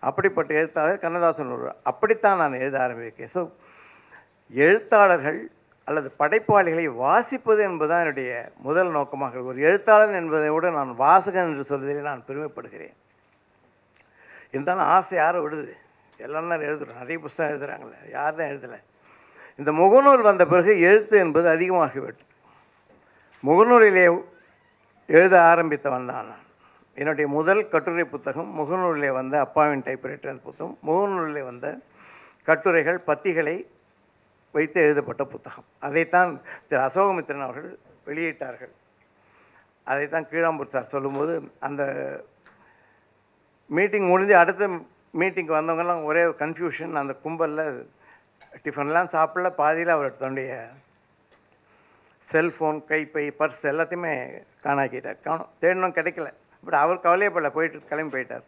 S4: அப்படிப்பட்ட எழுத்தாளர் கண்ணதாசன் ஒருவர். அப்படித்தான் நான் எழுத ஆரம்பிக்கிறேன். ஸோ எழுத்தாளர்கள் அல்லது படைப்பாளிகளை வாசிப்பது என்பதுதான் என்னுடைய முதல் நோக்கமாக. ஒரு எழுத்தாளன் என்பதை விட நான் வாசகன் என்று சொல்வதில் நான் பெருமைப்படுகிறேன். இருந்தாலும் ஆசை யாரை விடுது? எல்லாம் தான் எழுதுகிறோம், நிறைய புத்தகம் எழுதுகிறாங்களே, யார் தான் எழுதலை? இந்த முகநூல் வந்த பிறகு எழுத்து என்பது அதிகமாகிவிட்டது. முகநூலிலே எழுத ஆரம்பித்தவன் தான் நான். என்னுடைய முதல் கட்டுரை புத்தகம் முகநூலிலே வந்த அப்பாவின் டைப்ரைட்டர் புத்தகம். முகநூலிலே வந்த கட்டுரைகள் பத்திகளை வைத்து எழுதப்பட்ட புத்தகம். அதைத்தான் திரு அசோகமித்திரன் அவர்கள் வெளியிட்டார்கள். அதைத்தான் கீழாம்பூர் சார் சொல்லும்போது, அந்த மீட்டிங் முடிஞ்சு அடுத்த மீட்டிங்க்கு வந்தவங்கெல்லாம் ஒரே கன்ஃபியூஷன். அந்த கும்பலில் டிஃபன்லாம் சாப்பிடல, பாதியில் அவர் தன்னுடைய செல்ஃபோன், கைப்பை, பர்ஸ் எல்லாத்தையுமே காணாக்கிட்டார். தேடணும், கிடைக்கல. பட் அவர் கவலையப்படல, போயிட்டு கிளம்பி போயிட்டார்.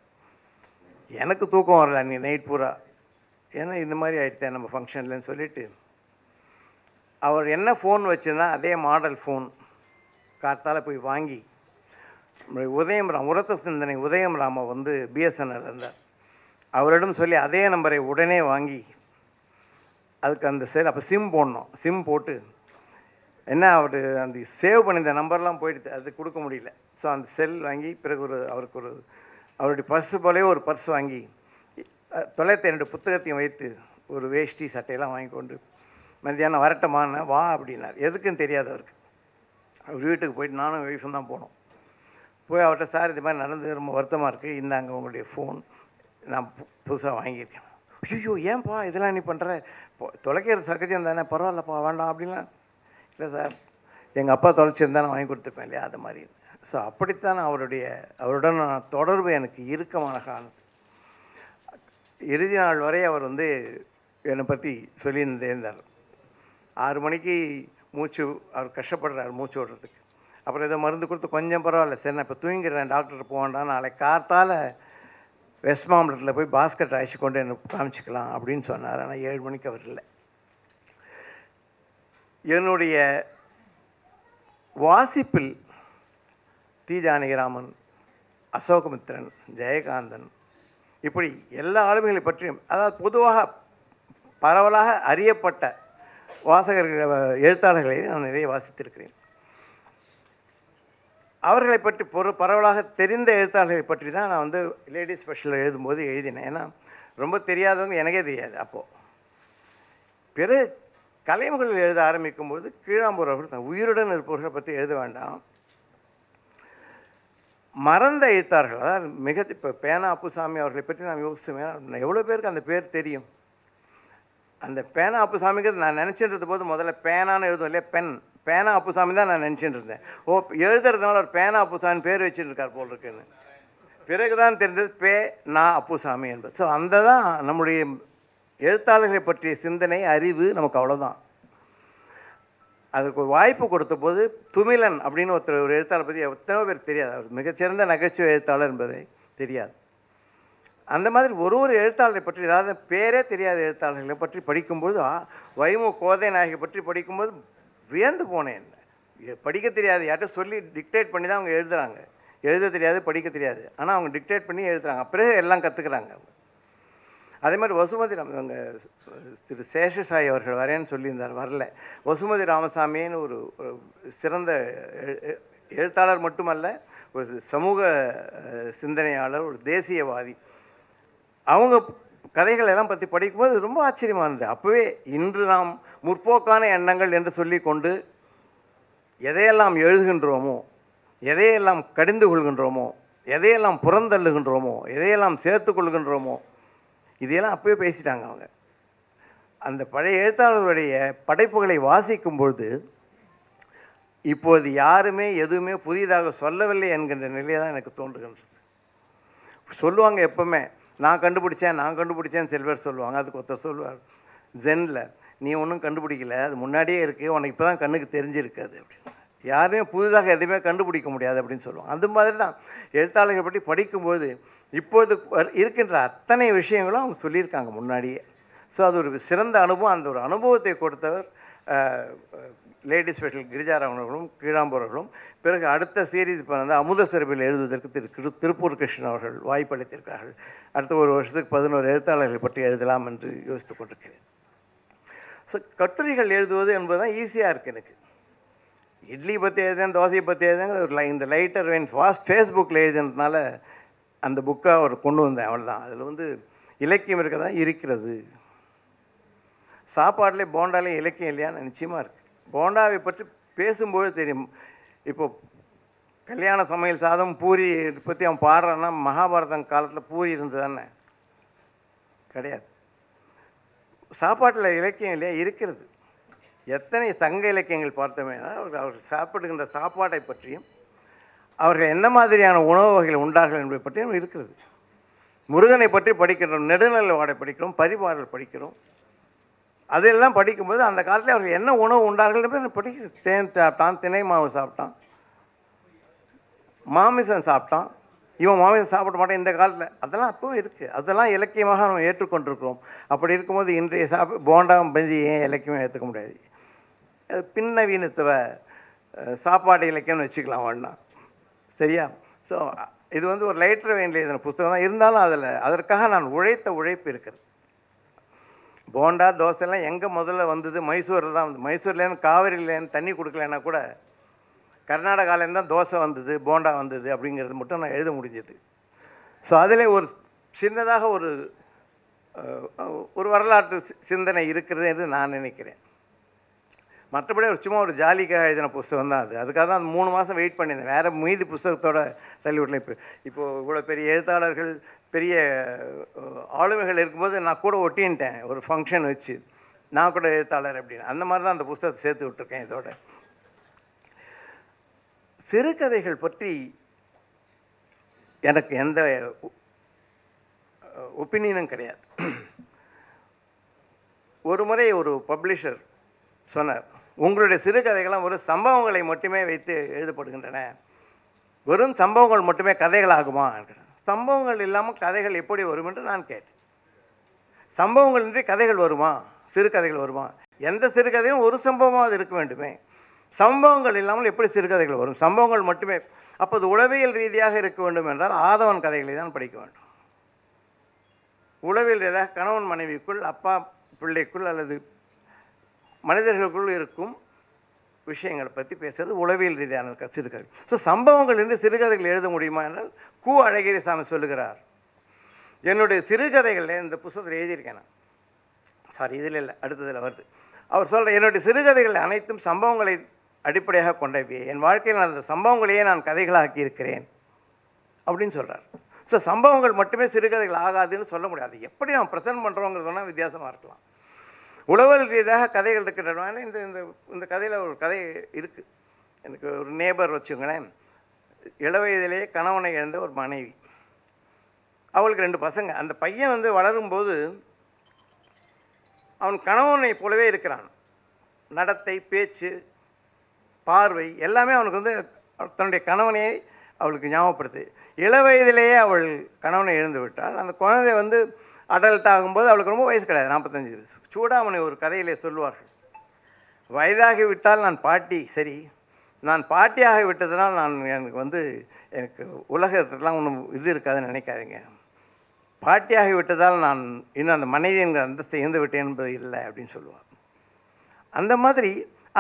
S4: எனக்கு தூக்கம் வரல நீ நைட் பூரா, ஏன்னா இந்த மாதிரி ஆகிட்டேன் நம்ம ஃபங்க்ஷன்லன்னு சொல்லிவிட்டு, அவர் என்ன ஃபோன் வச்சுருந்தா அதே மாடல் ஃபோன் காத்தால் போய் வாங்கி, உதயம்ராம் உரத்த சிந்தனை உதயம்ராம வந்து பிஎஸ்என்எல் இருந்தார், அவரிடம் சொல்லி அதே நம்பரை உடனே வாங்கி அதுக்கு அந்த செல் அப்போ சிம் போடணும். சிம் போட்டு என்ன அவர் அந்த சேவ் பண்ணியிருந்த நம்பர்லாம் போயிடுது, அது கொடுக்க முடியல. ஸோ அந்த செல் வாங்கி பிறகு அவருக்கு அவருடைய பர்ஸு போலே ஒரு பர்ஸ் வாங்கி தொலைத்த 2 புத்தகத்தையும் வைத்து ஒரு வேஷ்டி சட்டையெல்லாம் வாங்கி கொண்டு மத்தியானம் வரட்டமான வா அப்படின்னார். எதுக்குன்னு தெரியாது அவருக்கு. அவர் வீட்டுக்கு போயிட்டு நானும் ஒய்ஃபும் தான் போனோம். போய் அவர்கிட்ட, சார் இது மாதிரி நடந்து ரொம்ப வருத்தமாக இருக்குது, இந்தாங்க உங்களுடைய ஃபோன், நான் புதுசாக வாங்கியிருக்கேன். ஐயோ ஏன்ப்பா இதெல்லாம் நீ பண்ணுற, தொலைக்கிறது சகஜம் தானே, பரவாயில்லப்பா வேண்டாம் அப்படின்லாம். இல்லை சார், எங்கள் அப்பா தொலைச்சிருந்தா நான் வாங்கி கொடுத்துருப்பேன் இல்லையா, அது மாதிரி. ஸோ அப்படித்தான் அவருடன் தொடர்பு எனக்கு இறுக்கமான காலம். இறுதி நாள் வரை அவர் வந்து என்னை பற்றி சொல்லியிருந்தார். 6 மணிக்கு அவர் கஷ்டப்படுறார் மூச்சு விடுறதுக்கு. அப்புறம் ஏதோ மருந்து கொடுத்து கொஞ்சம் பரவாயில்ல, சரி நான் இப்போ தூங்கிடுறேன், டாக்டர் போவேண்டாம், நாளைக்கு காத்தால் வெஸ்ட் மாம்பலத்தில் போய் பாஸ்கெட் அழைச்சி கொண்டு என்ன காமிச்சிக்கலாம் அப்படின்னு சொன்னார். ஆனால் 7 மணிக்கு அவர் இல்லை. என்னுடைய வாசிப்பில் தி. ஜானகிராமன், அசோகமித்திரன், ஜெயகாந்தன், இப்படி எல்லா ஆளுமைகளை பற்றியும், அதாவது பொதுவாக பரவலாக அறியப்பட்ட வாசகர்கள், எழுத்தாளர்களை நான் நிறைய வாசித்திருக்கிறேன். அவர்களை பற்றி பரவலாக தெரிந்த எழுத்தாளர்களை பற்றி தான் நான் வந்து லேடிஸ் ஸ்பெஷலில் எழுதும்போது எழுதினேன். ஏன்னா ரொம்ப தெரியாதவங்க எனக்கே தெரியாது அப்போது. பிறகு கலைமகளில் எழுத ஆரம்பிக்கும்போது கீழாம்பூர் அவர்கள் உயிருடன் இருப்பவர்களை பற்றி எழுத வேண்டாம், மறந்த எழுத்தார்கள், அதாவது இப்போ பேனா அப்புசாமி அவர்களை பற்றி நான் யோசிச்சுவேன். எவ்வளோ பேருக்கு அந்த பேர் தெரியும்? அந்த பேனா அப்புசாமிக்கு நான் நினச்சிட்டு போது முதல்ல பேனான்னு எழுதும் இல்லையா, பேனா அப்புசாமி தான் நான் நினச்சிட்டு இருந்தேன். ஓ, எழுதுறதுனால ஒரு பேனா அப்புசாமி பேர் வச்சுட்டு இருக்கார் போல் இருக்குன்னு. பிறகுதான் தெரிந்தது நா அப்புசாமி என்பது. ஸோ அந்த தான் நம்முடைய எழுத்தாளர்களை பற்றிய சிந்தனை, அறிவு நமக்கு அவ்வளோதான். அதுக்கு ஒரு வாய்ப்பு கொடுத்த போது துமிலன் அப்படின்னு ஒரு எழுத்தாளர் பற்றி எத்தனையோ பேர் தெரியாது. அவர் மிகச்சிறந்த நகைச்சுவை எழுத்தாளர் என்பதை தெரியாது. அந்த மாதிரி ஒரு எழுத்தாளரை பற்றி, ஏதாவது பேரே தெரியாத எழுத்தாளர்களை பற்றி படிக்கும்போது, வைமு கோதை நாயகி பற்றி படிக்கும்போது வியந்து போனேன். படிக்க தெரியாது, யார்கிட்ட சொல்லி டிக்டேட் பண்ணி தான் அவங்க எழுதுகிறாங்க. எழுத தெரியாது, படிக்க தெரியாது, ஆனால் அவங்க டிக்டேட் பண்ணி எழுதுகிறாங்க. பிறகு எல்லாம் கற்றுக்குறாங்க. அதே மாதிரி வசுமதி அவங்க திரு சேஷசாயி அவர்கள் வரேன்னு சொல்லியிருந்தார், வரல. வசுமதி ராமசாமின்னு ஒரு சிறந்த எழுத்தாளர் மட்டுமல்ல, ஒரு சமூக சிந்தனையாளர், ஒரு தேசியவாதி. அவங்க கதைகள் எல்லாம் பற்றி படிக்கும்போது ரொம்ப ஆச்சரியமாக இருந்தது. அப்போவே இன்று நாம் முற்போக்கான எண்ணங்கள் என்று சொல்லி கொண்டு எதையெல்லாம் எழுதுகின்றோமோ, எதையெல்லாம் கடிந்து கொள்கின்றோமோ, எதையெல்லாம் புறந்தள்ளுகின்றோமோ, எதையெல்லாம் சேர்த்து கொள்கின்றோமோ, இதையெல்லாம் அப்போயே பேசிட்டாங்க அவங்க. அந்த பழைய எழுத்தாளர்களுடைய படைப்புகளை வாசிக்கும்பொழுது இப்போது யாருமே எதுவுமே புதிதாக சொல்லவில்லை என்கின்ற நிலையை தான் எனக்கு தோன்றுகின்றது. சொல்லுவாங்க எப்பவுமே, நான் கண்டுபிடிச்சேன்னு சிலர் சொல்லுவாங்க. அதுக்கு ஒருத்தர் சொல்லுவார் ஜென்னில், நீ ஒன்றும் கண்டுபிடிக்கல, அது முன்னாடியே இருக்குது, உனக்கு இப்போ தான் கண்ணுக்கு தெரிஞ்சிருக்காது அப்படின்னு. யாருமே புதிதாக எதுவுமே கண்டுபிடிக்க முடியாது அப்படின்னு சொல்லுவாங்க. அந்த மாதிரி தான் எழுத்தாளர்களை பற்றி படிக்கும்போது இப்போது இருக்கின்ற அத்தனை விஷயங்களும் அவங்க சொல்லியிருக்காங்க முன்னாடியே. ஸோ அது ஒரு சிறந்த அனுபவம். அந்த ஒரு அனுபவத்தை கொடுத்தவர் லேடி ஸ்பெஷல் கிரிஜாராமன் அவர்களும் கீழாம்பூர் அவர்களும். பிறகு அடுத்த சீரீஸ் வந்து அமுத சிறப்பில் எழுதுவதற்கு திருப்பூர் கிருஷ்ணன் அவர்கள் வாய்ப்பளித்திருக்கிறார்கள். அடுத்த ஒரு வருஷத்துக்கு 11 எழுத்தாளர்களை பற்றி எழுதலாம் என்று யோசித்துக் கொண்டிருக்கிறேன். ஸோ கட்டுரைகள் எழுதுவது என்பது தான் ஈஸியாக இருக்குது எனக்கு. இட்லி பற்றி எழுதுறேன், தோசையை பற்றி எழுதுறேன், ஒரு இந்த லைட்டர் வெயின் ஃபேஸ்புக்கில் எழுதுனதுனால அந்த புக்கை அவர் கொண்டு வந்தேன், அவ்வளோதான். அதில் வந்து இலக்கியம் இருக்க தான் இருக்கிறது. சாப்பாட்டிலே போண்டாலே இலக்கியம் இல்லையான்னு நிச்சயமாக இருக்குது. போண்டாவை பற்றி பேசும்போது தெரியும். இப்போ கல்யாண சமையல் சாதம் பூரி பற்றி அவன் பாடுறான்னா மகாபாரதம் காலத்தில் பூரி இருந்தது தானே? கிடையாது. சாப்பாட்டில் இலக்கியம் இல்லையா? இருக்கிறது. எத்தனை சங்க இலக்கியங்கள் பார்த்தோமே, அவர் சாப்பிடுகின்ற சாப்பாட்டை பற்றியும் அவர்கள் என்ன மாதிரியான உணவு வகைகள் உண்டார்கள் என்பதை பற்றியும் இருக்கிறது. முருகனை பற்றி படிக்கிறோம், நெடுநல் வாடை படிக்கிறோம், பரிபாடல் படிக்கிறோம். அதெல்லாம் படிக்கும்போது அந்த காலத்தில் அவர்கள் என்ன உணவு உண்டார்கள் படிக்கிறது. தேன் சாப்பிட்டான், திணை மாவு சாப்பிட்டான், மாமிசம் சாப்பிட்டான். இவன் மாமிசம் சாப்பிட மாட்டான் இந்த காலத்தில். அதெல்லாம் அப்பவும் இருக்குது. அதெல்லாம் இலக்கியமாக நம்ம ஏற்றுக்கொண்டிருக்கிறோம். அப்படி இருக்கும்போது இன்றைய போண்டாவும் பஞ்சி ஏன் இலக்கியமாக ஏற்றுக்க முடியாது? அது பின்னவீனத்துவ சாப்பாடு இலக்கியம்னு வச்சுக்கலாம் வேணா, சரியா? ஸோ இது வந்து ஒரு லைட்டர் வெயினில் எழுதின புத்தகம் தான். இருந்தாலும் அதற்காக நான் உழைத்த உழைப்பு இருக்கிறது. போண்டா தோசைலாம் எங்கே முதல்ல வந்தது? மைசூரில் தான் வந்து. மைசூர்லேருந்து காவிரியிலேருந்து தண்ணி கொடுக்கலன்னா கூட கர்நாடகாலேருந்து தான் தோசை வந்தது, போண்டா வந்தது அப்படிங்கிறது மட்டும் நான் எழுத முடிஞ்சது. ஸோ அதில் ஒரு சின்னதாக ஒரு வரலாற்று சிந்தனை இருக்கிறது என்று நான் நினைக்கிறேன். மற்றபடி சும்மா ஒரு ஜாலிக்காக எழுதின புஸ்தகம் தான் அது. அதுக்காக தான் 3 மாதம் வெயிட் பண்ணியிருந்தேன். வேறு மீதி புஸ்தகத்தோட தள்ளிவிடல. இப்போது இவ்வளோ பெரிய எழுத்தாளர்கள், பெரிய ஆளுமைகள் இருக்கும்போது நான் கூட ஒட்டின்ட்டேன் ஒரு ஃபங்க்ஷன் வச்சு, நான் கூட எழுத்தாளர் அப்படின்னு. அந்த மாதிரி தான் அந்த புஸ்தகத்தை சேர்த்து விட்டுருக்கேன். இதோட சிறுகதைகள் பற்றி எனக்கு எந்த ஒப்பீனியனும் கிடையாது. ஒரு முறை ஒரு பப்ளிஷர் சொன்னார், உங்களுடைய சிறுகதைகள்லாம் ஒரு சம்பவங்களை மட்டுமே வைத்து எழுதப்படுகின்றன, வெறும் சம்பவங்கள் மட்டுமே கதைகள் ஆகுமா? சம்பவங்கள் இல்லாமல் கதைகள் எப்படி வரும் என்று நான் கேட்டேன். சம்பவங்கள் இன்றி கதைகள் வருமா? சிறுகதைகள் வருமா? எந்த சிறுகதையும் ஒரு சம்பவமாக இருக்க வேண்டுமே. சம்பவங்கள் இல்லாமல் எப்படி சிறுகதைகள் வரும்? சம்பவங்கள் மட்டுமே. அப்போது உளவியல் ரீதியாக இருக்க வேண்டும் என்றால் ஆதவன் கதைகளை தான் படிக்க வேண்டும். உளவியல் ரீதியாக கணவன் மனைவிக்குள், அப்பா பிள்ளைக்குள், அல்லது மனிதர்களுக்குள் இருக்கும் விஷயங்களை பற்றி பேசுறது உளவியல் ரீதியான சிறுகதை. ஸோ சம்பவங்கள் இருந்து சிறுகதைகள் எழுத முடியுமா என்றால் கு. அழகிரிசாமி சொல்லுகிறார், என்னுடைய சிறுகதைகளில் இந்த புத்தகத்தில் எழுதியிருக்கேன் நான். சாரி, இதில் இல்லை, அடுத்ததில் வருது. அவர் சொல்கிற, என்னுடைய சிறுகதைகள் அனைத்தும் சம்பவங்களை அடிப்படையாக கொண்டவை. என் வாழ்க்கையில் நான் அந்த சம்பவங்களையே நான் கதைகளாக்கி இருக்கிறேன் அப்படின்னு சொல்கிறார். ஸோ சம்பவங்கள் மட்டுமே சிறுகதைகள் ஆகாதுன்னு சொல்ல முடியாது. எப்படி நம்ம ப்ரெசென்ட் பண்ணுறோங்கிறதுனா வித்தியாசமாக இருக்கலாம். உளவியல் ரீதியாக கதைகள் இருக்கின்றன. இந்த கதையில் ஒரு கதை இருக்குது. எனக்கு ஒரு நேபர் வச்சுங்களேன். இளவயதிலேயே கணவனை இழந்த ஒரு மனைவி, அவளுக்கு 2 பசங்க. அந்த பையன் வந்து வளரும்போது அவன் கணவனை போலவே இருக்கிறான். நடத்தை, பேச்சு, பார்வை எல்லாமே அவனுக்கு வந்து தன்னுடைய கணவனையே அவளுக்கு ஞாபகப்படுத்து. இளவயதிலேயே அவள் கணவனை இழந்து விட்டாள். அந்த குழந்தை வந்து அடல்ட் ஆகும்போது அவளுக்கு ரொம்ப வயசு கிடையாது, 45 வயசு. சூடாமணி ஒரு கதையிலே சொல்லுவார்கள், வயதாகி விட்டால் நான் பாட்டி, சரி நான் பாட்டியாகி விட்டதுனால் எனக்கு உலகத்துலாம் ஒன்றும் இது இருக்காதுன்னு நினைக்காதீங்க. பாட்டியாகி விட்டதால் நான் இன்னும் அந்த மனைவிங்கிற அந்தஸ்தை இழந்து விட்டேன் என்பது இல்லை அப்படின்னு சொல்லுவார். அந்த மாதிரி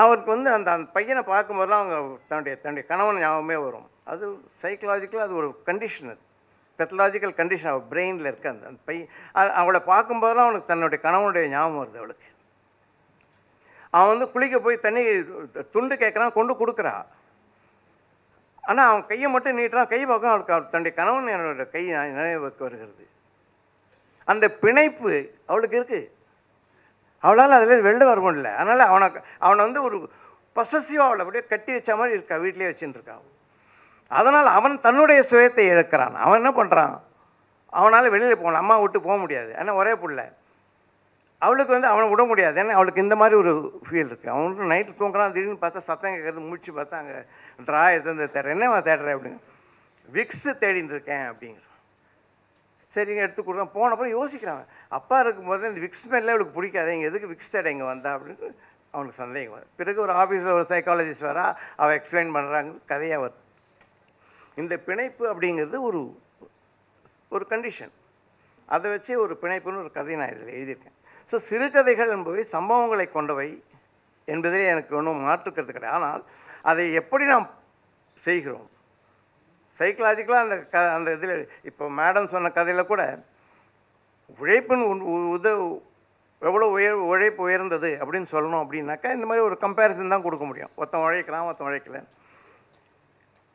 S4: அவருக்கு வந்து அந்த பையனை பார்க்கும்போதெல்லாம் அவங்க தன்னுடைய கணவன் ஞாபகமே வரும். அது சைக்கலாஜிக்கலாக அது ஒரு கண்டிஷன், அது பெத்தலாஜிக்கல் கண்டிஷன். அவள் பிரெயினில் இருக்க அந்த பையன் அவளை பார்க்கும்போதெல்லாம் அவனுக்கு தன்னுடைய கணவனுடைய ஞாபகம் வருது அவளுக்கு. அவன் வந்து குளிக்க போய் தண்ணி துண்டு கேட்குறான், கொண்டு கொடுக்குறா. ஆனால் அவன் கையை மட்டும் நீட்டுறான், கை பக்கம் அவளுக்கு தன்னுடைய கணவன் என்னோட கை நினைவுக்கு வருகிறது. அந்த பிணைப்பு அவளுக்கு இருக்குது. அவளால் அதில் வெளில வர முடியல. அதனால் அவனை வந்து ஒரு பொசசிவாக அவளை அப்படியே கட்டி வச்ச மாதிரி இருக்கா, வீட்டிலே வச்சுட்டு இருக்கான். அதனால் அவன் தன்னுடைய சுயத்தை இழக்கிறான். அவன் என்ன பண்ணுறான், அவனால் வெளியில் போகணும், அம்மா விட்டு போக முடியாது. ஏன்னா ஒரே பிள்ளை. அவளுக்கு வந்து அவனை விட முடியாது. ஏன்னா அவளுக்கு இந்த மாதிரி ஒரு ஃபீல் இருக்குது. அவனுக்கு நைட்டு தூங்குறான், திடீர்னு பார்த்தா சத்தம் கேட்குறது, முடிச்சு பார்த்தா அங்கே ட்ரா எடுத்து தேடுறேன். என்னவா தேடுறேன் அப்படின்னு, விக்ஸு தேடின்னு இருக்கேன் அப்படிங்கிற. சரிங்க எடுத்து கொடுத்தேன். போனப்பறம் யோசிக்கிறான், அப்பா இருக்கும்போது இந்த விக்ஸ் மேலே அவளுக்கு பிடிக்காது, இங்கே எதுக்கு விக்ஸ் தேட இங்கே வந்தா அப்படின்னு அவனுக்கு சந்தேகம் வரும். பிறகு ஒரு ஆஃபீஸில் ஒரு சைக்காலஜிஸ்ட் வரா, அவள் எக்ஸ்பிளைன் பண்ணுறாங்க, கதையாக வருது. இந்த பிணைப்பு அப்படிங்கிறது ஒரு கண்டிஷன். அதை வச்சு ஒரு பிணைப்புன்னு ஒரு கதை நான் இதில் எழுதியிருக்கேன். ஸோ சிறுகதைகள் என்பவை சம்பவங்களை கொண்டவை என்பதிலே எனக்கு ஒன்றும் மாற்றுக்கிறது கிடையாது. ஆனால் அதை எப்படி நாம் செய்கிறோம் சைக்கலாஜிக்கலாக அந்த இதில் இப்போ மேடம் சொன்ன கதையில் கூட உழைப்பின் எவ்வளோ உழைப்பு உயர்ந்தது அப்படின்னு சொல்லணும் அப்படின்னாக்கா இந்த மாதிரி ஒரு கம்பேரிசன் தான் கொடுக்க முடியும். ஒருத்தன் உழைக்கிறான், ஒருத்தன் உழைக்கல,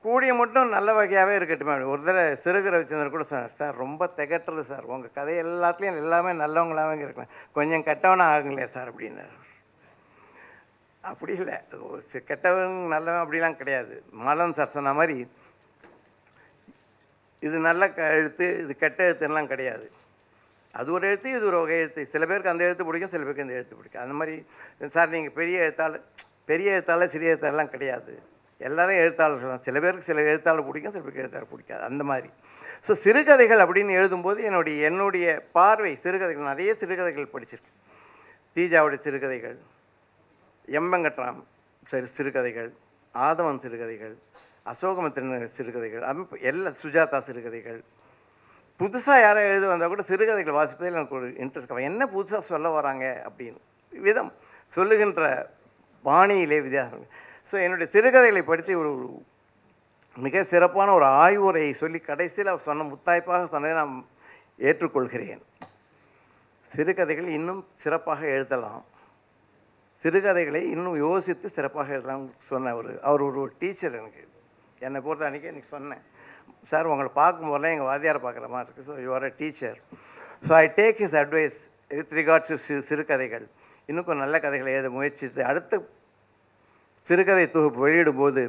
S4: கூடிய மட்டும் நல்ல வகையாகவே இருக்கட்டுமே. ஒரு தடவை சிறுக ரவிச்சந்திரன் கூட சொன்னார், சார் ரொம்ப திகட்டுறது சார், உங்கள் கதை எல்லாத்துலேயும் எல்லாமே நல்லவங்களாவே இருக்கலாம், கொஞ்சம் கெட்டவனா ஆகுங்களே சார் அப்படின்னாரு. அப்படி இல்லை, கெட்டவன் நல்லவன் அப்படிலாம் கிடையாது. மாலன் சார் சொன்ன மாதிரி இது நல்ல எழுத்து, இது கெட்ட எழுத்துலாம் கிடையாது. அது ஒரு எழுத்து, இது ஒரு வகை எழுத்து. சில பேருக்கு அந்த எழுத்து பிடிக்கும், சில பேருக்கு இந்த எழுத்து பிடிக்கும். அந்த மாதிரி சார் நீங்கள் பெரிய எழுத்தாளர் சிறிய எழுத்தாளர்லாம் கிடையாது, எல்லாரும் எழுத்தாளர்கள் தான். சில பேருக்கு சில எழுத்தாளர் பிடிக்கும், சில பேருக்கு எழுத்தாளர் பிடிக்காது, அந்த மாதிரி. ஸோ சிறுகதைகள் அப்படின்னு எழுதும்போது என்னுடைய பார்வை சிறுகதைகள், நிறைய சிறுகதைகள் படிச்சிருக்கேன். தீஜாவுடைய சிறுகதைகள், எம் வெங்கட்ராம் சிறுகதைகள், ஆதவன் சிறுகதைகள், அசோகமித்திரன் சிறுகதைகள், எல்லாம் சுஜாதா சிறுகதைகள். புதுசாக யாரும் எழுத வந்தால் கூட சிறுகதைகள் வாசிப்பதில் எனக்கு ஒரு இன்ட்ரெஸ்ட் இருக்கும். என்ன புதுசாக சொல்ல வராங்க அப்படின்னு விதம் சொல்லுகின்ற பாணியிலே வித்தியாசம். ஸோ என்னுடைய சிறுகதைகளை படித்து ஒரு மிக சிறப்பான ஒரு ஆய்வுரையை சொல்லி கடைசியில் அவர் சொன்ன முத்தாய்ப்பாக சொன்னதை நான் ஏற்றுக்கொள்கிறேன். சிறுகதைகள் இன்னும் சிறப்பாக எழுதலாம், சிறுகதைகளை இன்னும் யோசித்து சிறப்பாக எழுதலாம் சொன்ன அவர் ஒரு டீச்சர். என்னை பொறுத்த அன்றைக்கி எனக்கு சொன்னேன், சார் உங்களை பார்க்கும்போதெல்லாம் எங்கள் வாத்தியாரை பார்க்குற மாதிரி இருக்குது, so you are a teacher. So I take his advice with regards to சிறுகதைகள். இன்னும் கொஞ்சம் நல்ல கதைகளை எழுத முயற்சித்து அடுத்த சிறுகதை தொகுப்பு வெளியிடும்போது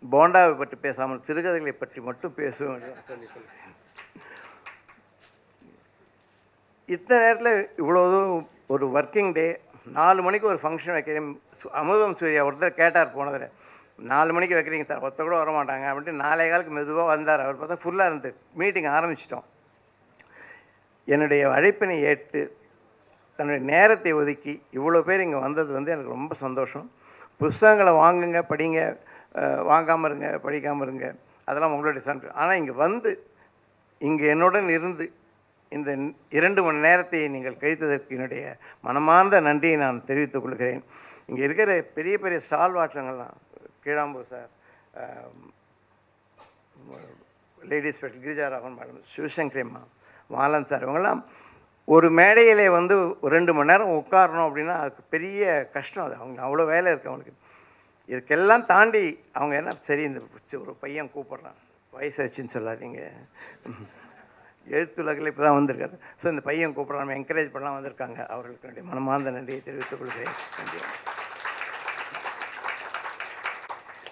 S4: போண்டாவை பற்றி பேசாமல் சிறுகதைகளை பற்றி மட்டும் பேசுவோம் என்று சொல்லிக்கொள்கிறேன். இத்தனை நேரத்தில் இவ்வளோ ஒரு ஒர்க்கிங் டே, 4 மணிக்கு ஒரு ஃபங்க்ஷன் வைக்கிறேன். அமுதம் சூர்யா ஒருத்தர் கேட்டார் போனதில், 4 மணிக்கு வைக்கிறீங்க சார், ஒருத்தர் கூட வரமாட்டாங்க அப்படின்ட்டு 4:15 மெதுவாக வந்தார். அவர் பார்த்தா ஃபுல்லாக இருந்து மீட்டிங் ஆரம்பிச்சிட்டோம். என்னுடைய அழைப்பினை ஏற்று தன்னுடைய நேரத்தை ஒதுக்கி இவ்வளோ பேர் இங்கே வந்தது எனக்கு ரொம்ப சந்தோஷம். புஸ்தகங்களை வாங்குங்க, படிங்க, வாங்காமல் இருங்க, படிக்காமல் இருங்க, அதெல்லாம் உங்களுடைய சன். ஆனால் இங்கே வந்து இங்கே என்னுடன் இருந்து இந்த 2 மணி நேரத்தை நீங்கள் கழித்ததற்கு என்னுடைய மனமார்ந்த நன்றியை நான் தெரிவித்துக் கொள்கிறேன். இங்கே இருக்கிற பெரிய பெரிய சால்வாற்றங்கள்லாம் Keezhambur sir, ladies special Girija Raghavan madam, Sivasankari அம்மா, மாலன் சார், இவங்கெல்லாம் ஒரு மேடையிலே வந்து 2 மணி நேரம் உட்காரணும் அப்படின்னா அதுக்கு பெரிய கஷ்டம். அது அவங்க அவ்வளோ வேலை இருக்குது அவங்களுக்கு. இதுக்கெல்லாம் தாண்டி அவங்க என்ன சரி இந்த ஒரு பையன் கூப்பிட்றான், வயசாச்சுன்னு சொல்லாதீங்க, எழுத்துலகில் இப்போ தான் வந்திருக்காரு, ஸோ இந்த பையன் கூப்பிட்றான் என்கரேஜ் பண்ணலாம் வந்திருக்காங்க. அவர்களுக்கு என்னுடைய மனமார்ந்த நன்றியை தெரிவித்துக் கொள்கிறேன். நன்றி.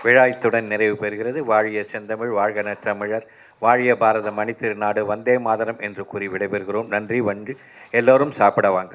S2: விழாயத்துடன் நிறைவு பெறுகிறது. வாழிய செந்தமிழ், வாழ்க நற்றமிழர், வாழிய பாரத மணி திருநாடு, வந்தே மாதரம் என்று கூறி விடைபெறுகிறோம். நன்றி. எல்லோரும் சாப்பிட வாங்க.